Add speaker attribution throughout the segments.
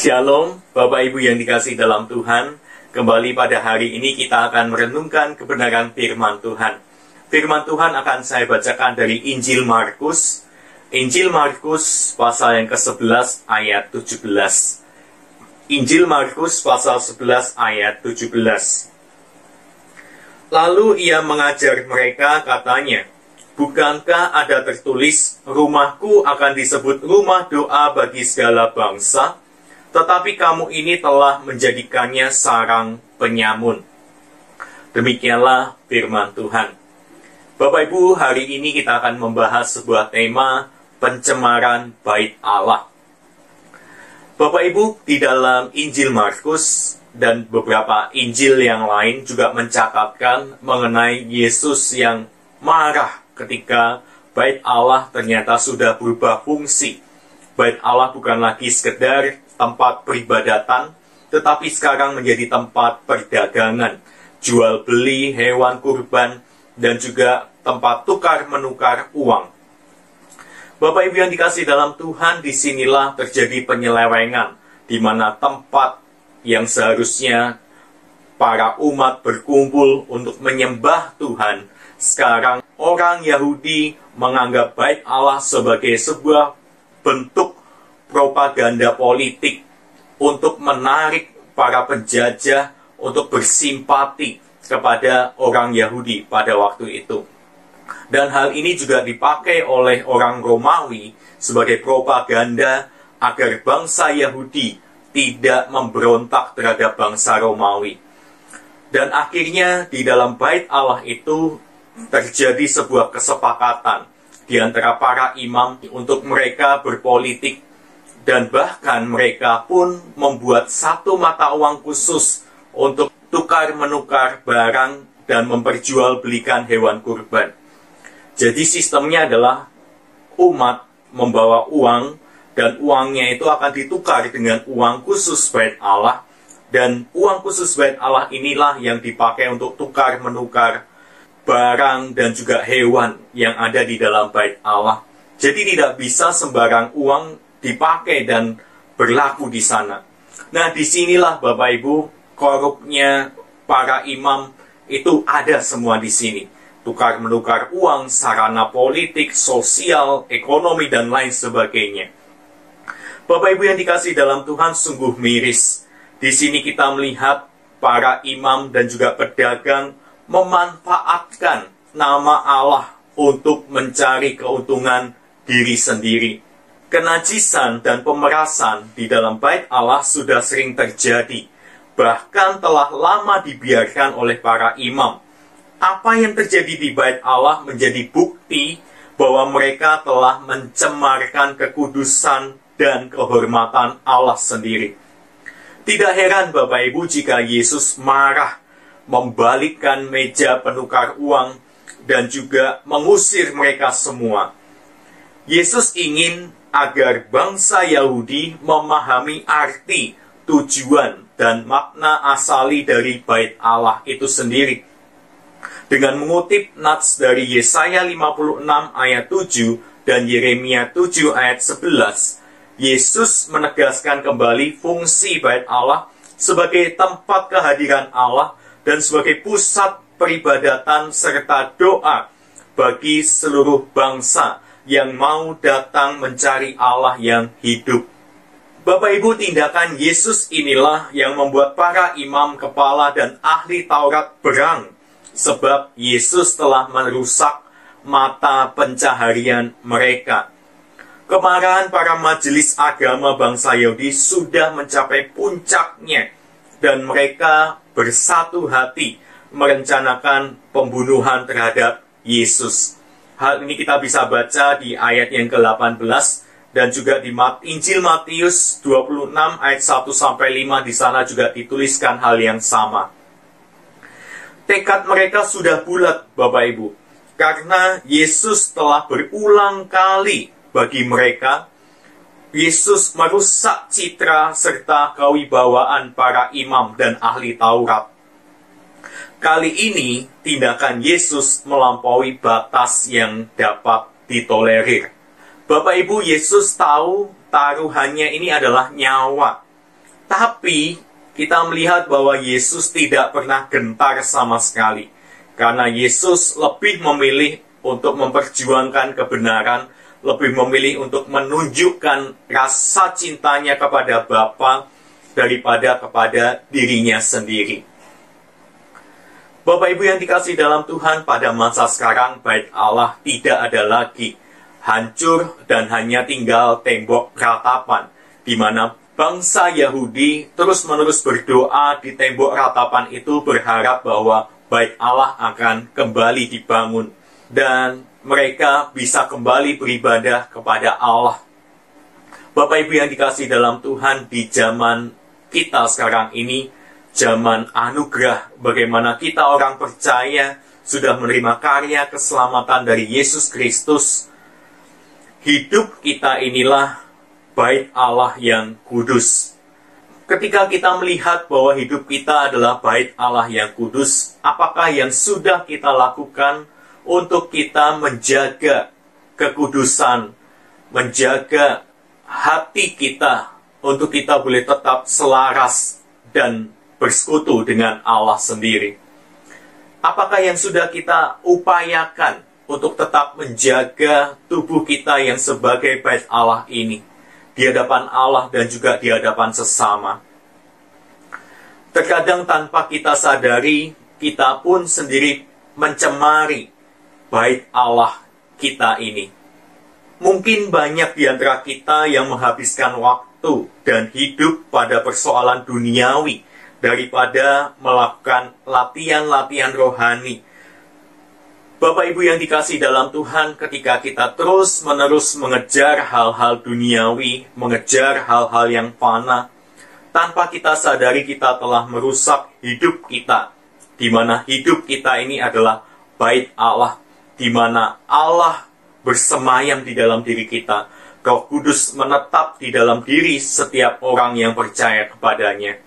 Speaker 1: Shalom, Bapak Ibu yang dikasihi dalam Tuhan. Kembali pada hari ini kita akan merenungkan kebenaran firman Tuhan. Firman Tuhan akan saya bacakan dari Injil Markus. Injil Markus pasal yang ke-11 ayat 17. Injil Markus pasal 11 ayat 17. Lalu ia mengajar mereka, katanya, "Bukankah ada tertulis, rumahku akan disebut rumah doa bagi segala bangsa? Tetapi kamu ini telah menjadikannya sarang penyamun." Demikianlah firman Tuhan. Bapak Ibu, hari ini kita akan membahas sebuah tema pencemaran bait Allah. Bapak Ibu, di dalam Injil Markus dan beberapa Injil yang lain juga mencatatkan mengenai Yesus yang marah ketika bait Allah ternyata sudah berubah fungsi. Bait Allah bukan lagi sekedar tempat peribadatan, tetapi sekarang menjadi tempat perdagangan, jual beli hewan kurban, dan juga tempat tukar-menukar uang. Bapak Ibu yang dikasihi dalam Tuhan, disinilah terjadi penyelewengan, di mana tempat yang seharusnya para umat berkumpul untuk menyembah Tuhan, sekarang orang Yahudi menganggap bait Allah sebagai sebuah bentuk propaganda politik untuk menarik para penjajah untuk bersimpati kepada orang Yahudi pada waktu itu. Dan hal ini juga dipakai oleh orang Romawi sebagai propaganda agar bangsa Yahudi tidak memberontak terhadap bangsa Romawi. Dan akhirnya di dalam bait Allah itu terjadi sebuah kesepakatan di antara para imam untuk mereka berpolitik. Dan bahkan mereka pun membuat satu mata uang khusus untuk tukar-menukar barang dan memperjualbelikan hewan kurban. Jadi sistemnya adalah umat membawa uang, dan uangnya itu akan ditukar dengan uang khusus bait Allah. Dan uang khusus bait Allah inilah yang dipakai untuk tukar-menukar barang dan juga hewan yang ada di dalam bait Allah. Jadi tidak bisa sembarang uang dipakai dan berlaku di sana. Nah, disinilah Bapak Ibu, korupnya para imam itu ada semua di sini. Tukar-menukar uang, sarana politik, sosial, ekonomi, dan lain sebagainya. Bapak Ibu yang dikasihi dalam Tuhan, sungguh miris. Di sini kita melihat para imam dan juga pedagang memanfaatkan nama Allah untuk mencari keuntungan diri sendiri. Kenajisan dan pemerasan di dalam bait Allah sudah sering terjadi, bahkan telah lama dibiarkan oleh para imam. Apa yang terjadi di bait Allah menjadi bukti bahwa mereka telah mencemarkan kekudusan dan kehormatan Allah sendiri. Tidak heran Bapak Ibu jika Yesus marah, membalikkan meja penukar uang, dan juga mengusir mereka semua. Yesus ingin agar bangsa Yahudi memahami arti, tujuan, dan makna asali dari bait Allah itu sendiri. Dengan mengutip nats dari Yesaya 56 ayat 7 dan Yeremia 7 ayat 11, Yesus menegaskan kembali fungsi bait Allah sebagai tempat kehadiran Allah dan sebagai pusat peribadatan serta doa bagi seluruh bangsa yang mau datang mencari Allah yang hidup. Bapak Ibu, tindakan Yesus inilah yang membuat para imam kepala dan ahli Taurat berang, sebab Yesus telah merusak mata pencaharian mereka. Kemarahan para majelis agama bangsa Yahudi sudah mencapai puncaknya, dan mereka bersatu hati merencanakan pembunuhan terhadap Yesus. Hal ini kita bisa baca di ayat yang ke-18 dan juga di Injil Matius 26 ayat 1-5, di sana juga dituliskan hal yang sama. Tekad mereka sudah bulat Bapak Ibu, karena Yesus telah berulang kali bagi mereka. Yesus merusak citra serta kewibawaan para imam dan ahli Taurat. Kali ini, tindakan Yesus melampaui batas yang dapat ditolerir. Bapak Ibu, Yesus tahu taruhannya ini adalah nyawa. Tapi kita melihat bahwa Yesus tidak pernah gentar sama sekali. Karena Yesus lebih memilih untuk memperjuangkan kebenaran, lebih memilih untuk menunjukkan rasa cintanya kepada Bapa daripada kepada dirinya sendiri. Bapak Ibu yang dikasihi dalam Tuhan, pada masa sekarang bait Allah tidak ada lagi, hancur dan hanya tinggal tembok ratapan, di mana bangsa Yahudi terus-menerus berdoa di tembok ratapan itu, berharap bahwa bait Allah akan kembali dibangun dan mereka bisa kembali beribadah kepada Allah. Bapak Ibu yang dikasihi dalam Tuhan, di zaman kita sekarang ini, zaman anugerah, bagaimana kita orang percaya sudah menerima karya keselamatan dari Yesus Kristus, hidup kita inilah bait Allah yang kudus. Ketika kita melihat bahwa hidup kita adalah bait Allah yang kudus, apakah yang sudah kita lakukan untuk kita menjaga kekudusan, menjaga hati kita, untuk kita boleh tetap selaras dan bersekutu dengan Allah sendiri? Apakah yang sudah kita upayakan untuk tetap menjaga tubuh kita yang sebagai bait Allah ini di hadapan Allah dan juga di hadapan sesama? Terkadang tanpa kita sadari, kita pun sendiri mencemari bait Allah kita ini. Mungkin banyak di antara kita yang menghabiskan waktu dan hidup pada persoalan duniawi daripada melakukan latihan-latihan rohani. Bapak Ibu yang dikasihi dalam Tuhan, ketika kita terus-menerus mengejar hal-hal duniawi, mengejar hal-hal yang fana, tanpa kita sadari kita telah merusak hidup kita, di mana hidup kita ini adalah bait Allah, di mana Allah bersemayam di dalam diri kita. Roh Kudus menetap di dalam diri setiap orang yang percaya kepadanya.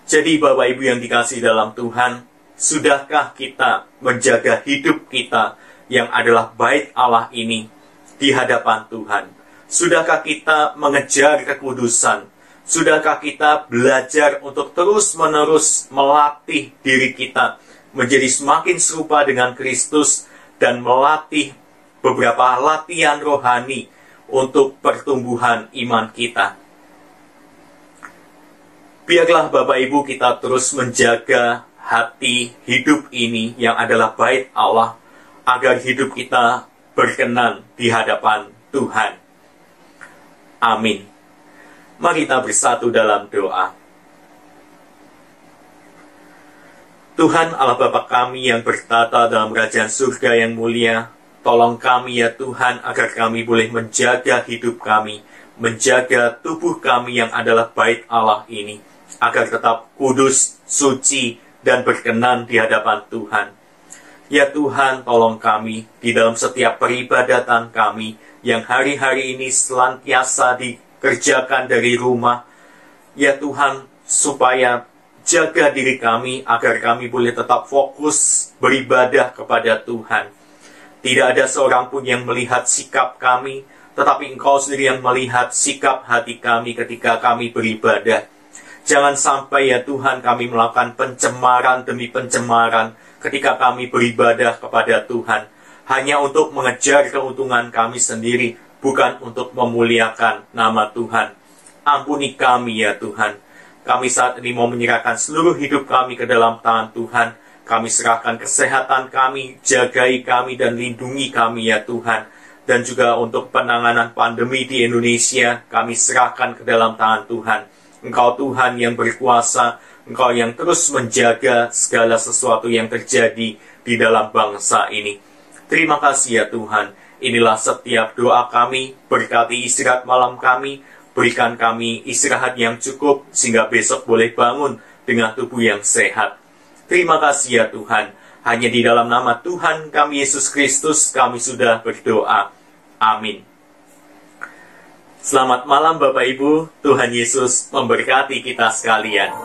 Speaker 1: Jadi Bapak Ibu yang dikasihi dalam Tuhan, sudahkah kita menjaga hidup kita yang adalah bait Allah ini di hadapan Tuhan? Sudahkah kita mengejar kekudusan? Sudahkah kita belajar untuk terus-menerus melatih diri kita menjadi semakin serupa dengan Kristus dan melatih beberapa latihan rohani untuk pertumbuhan iman kita? Biarlah Bapak Ibu kita terus menjaga hati hidup ini yang adalah bait Allah, agar hidup kita berkenan di hadapan Tuhan. Amin. Mari kita bersatu dalam doa. Tuhan Allah Bapa kami yang bertata dalam kerajaan surga yang mulia, tolong kami ya Tuhan, agar kami boleh menjaga hidup kami, menjaga tubuh kami yang adalah bait Allah ini, agar tetap kudus, suci, dan berkenan di hadapan Tuhan. Ya Tuhan, tolong kami di dalam setiap peribadatan kami yang hari-hari ini senantiasa dikerjakan dari rumah. Ya Tuhan, supaya jaga diri kami agar kami boleh tetap fokus beribadah kepada Tuhan. Tidak ada seorang pun yang melihat sikap kami, tetapi Engkau sendiri yang melihat sikap hati kami ketika kami beribadah. Jangan sampai ya Tuhan kami melakukan pencemaran demi pencemaran ketika kami beribadah kepada Tuhan, hanya untuk mengejar keuntungan kami sendiri, bukan untuk memuliakan nama Tuhan. Ampuni kami ya Tuhan. Kami saat ini mau menyerahkan seluruh hidup kami ke dalam tangan Tuhan. Kami serahkan kesehatan kami, jagai kami dan lindungi kami ya Tuhan. Dan juga untuk penanganan pandemi di Indonesia, kami serahkan ke dalam tangan Tuhan. Engkau Tuhan yang berkuasa, Engkau yang terus menjaga segala sesuatu yang terjadi di dalam bangsa ini. Terima kasih ya Tuhan. Inilah setiap doa kami, berkati istirahat malam kami, berikan kami istirahat yang cukup, sehingga besok boleh bangun dengan tubuh yang sehat. Terima kasih ya Tuhan. Hanya di dalam nama Tuhan kami Yesus Kristus kami sudah berdoa. Amin. Selamat malam Bapak Ibu, Tuhan Yesus memberkati kita sekalian.